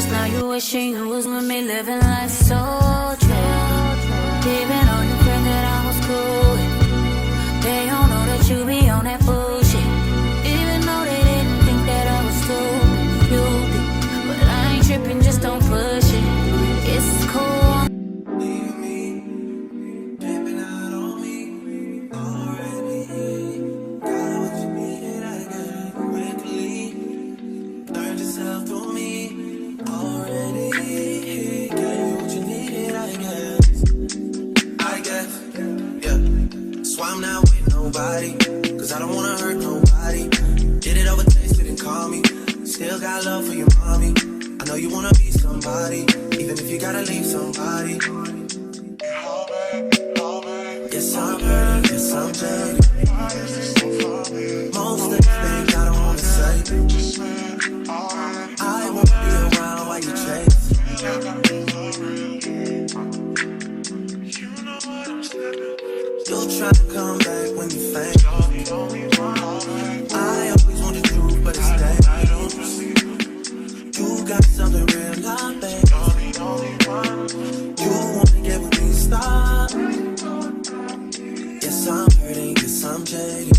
just now you wishing you was with me, living life so chill. Even on your friend that I was cool with, they don't know that you be on that bullshit. Even though they didn't think that I was stupid, you did. But I ain't tripping, just don't push it. It's cool. I'm not with nobody, cause I don't wanna hurt nobody. Did it over text, didn't call me. Still got love for your mommy. I know you wanna be somebody, even if you gotta leave somebody. Yes, I'm hurt, yes, I'm jaded. Most of the things I don't wanna say. I won't be around while you chase. You'll try to come back when you faint. I always want the truth, but it's dangerous. You got something real, not babe. You wanna get with me, stop. Yes, I'm hurting, yes, I'm jaded.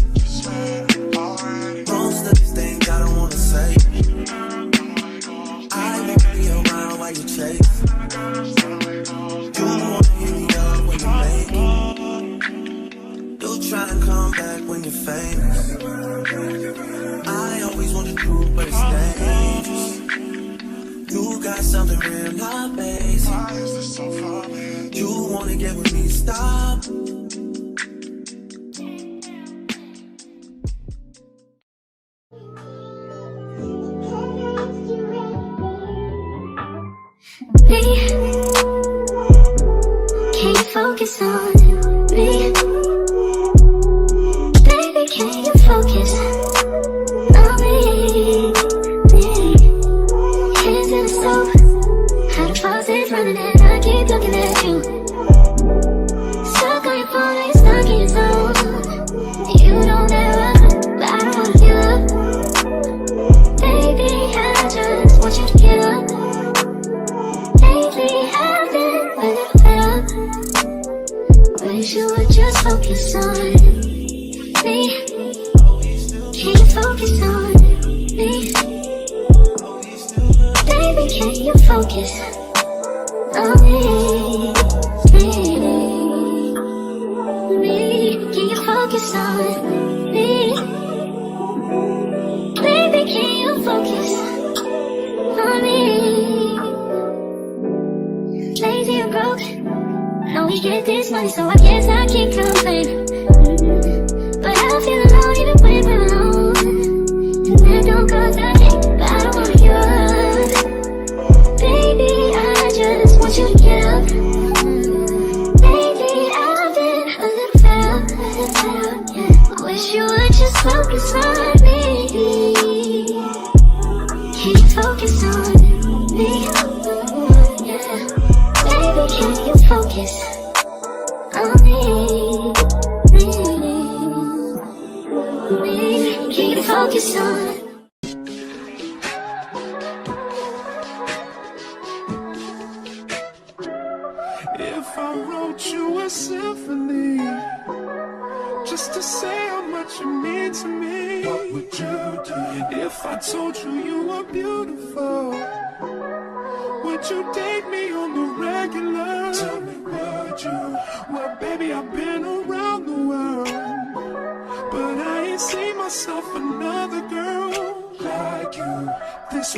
Most of these things I don't wanna say. I won't be around while you chase. You wanna hit me up when you make it. Try to come back when you're famous. I always want the truth, but it's dangerous. You got something real, not basic. You wanna get with me, stop. Me, can you focus on me? Can you focus on me? Hands in the stove, how the faucet's running and I keep looking at you. Stuck on your phone and you're stuck in your zone. You don't ever, but I don't wanna give up. Baby, I just want you to get up. Lately I've been a little fed up. Wish you would just focus on me. Can you focus on me? Baby, can you focus on me? Can you focus on me? Baby, can you focus on me? Lazy and broke, know we get this money, so I guess I can't complain. But I feel alone even when we're alone. And that don't cause I think, but I don't wanna give up. Baby, I just want you to get up. Lately I've been a little fed up, yeah. I wish you would just focus on me. Can you focus on me? Yeah. Baby, can you focus on me? Can you focus on? If I wrote you a symphony just to say how much you mean to me, what would you do? If I told you you were beautiful, would you date me on the regular? Tell me, would you? Well, baby, I've been around the world, but I ain't seen myself another girl like you. This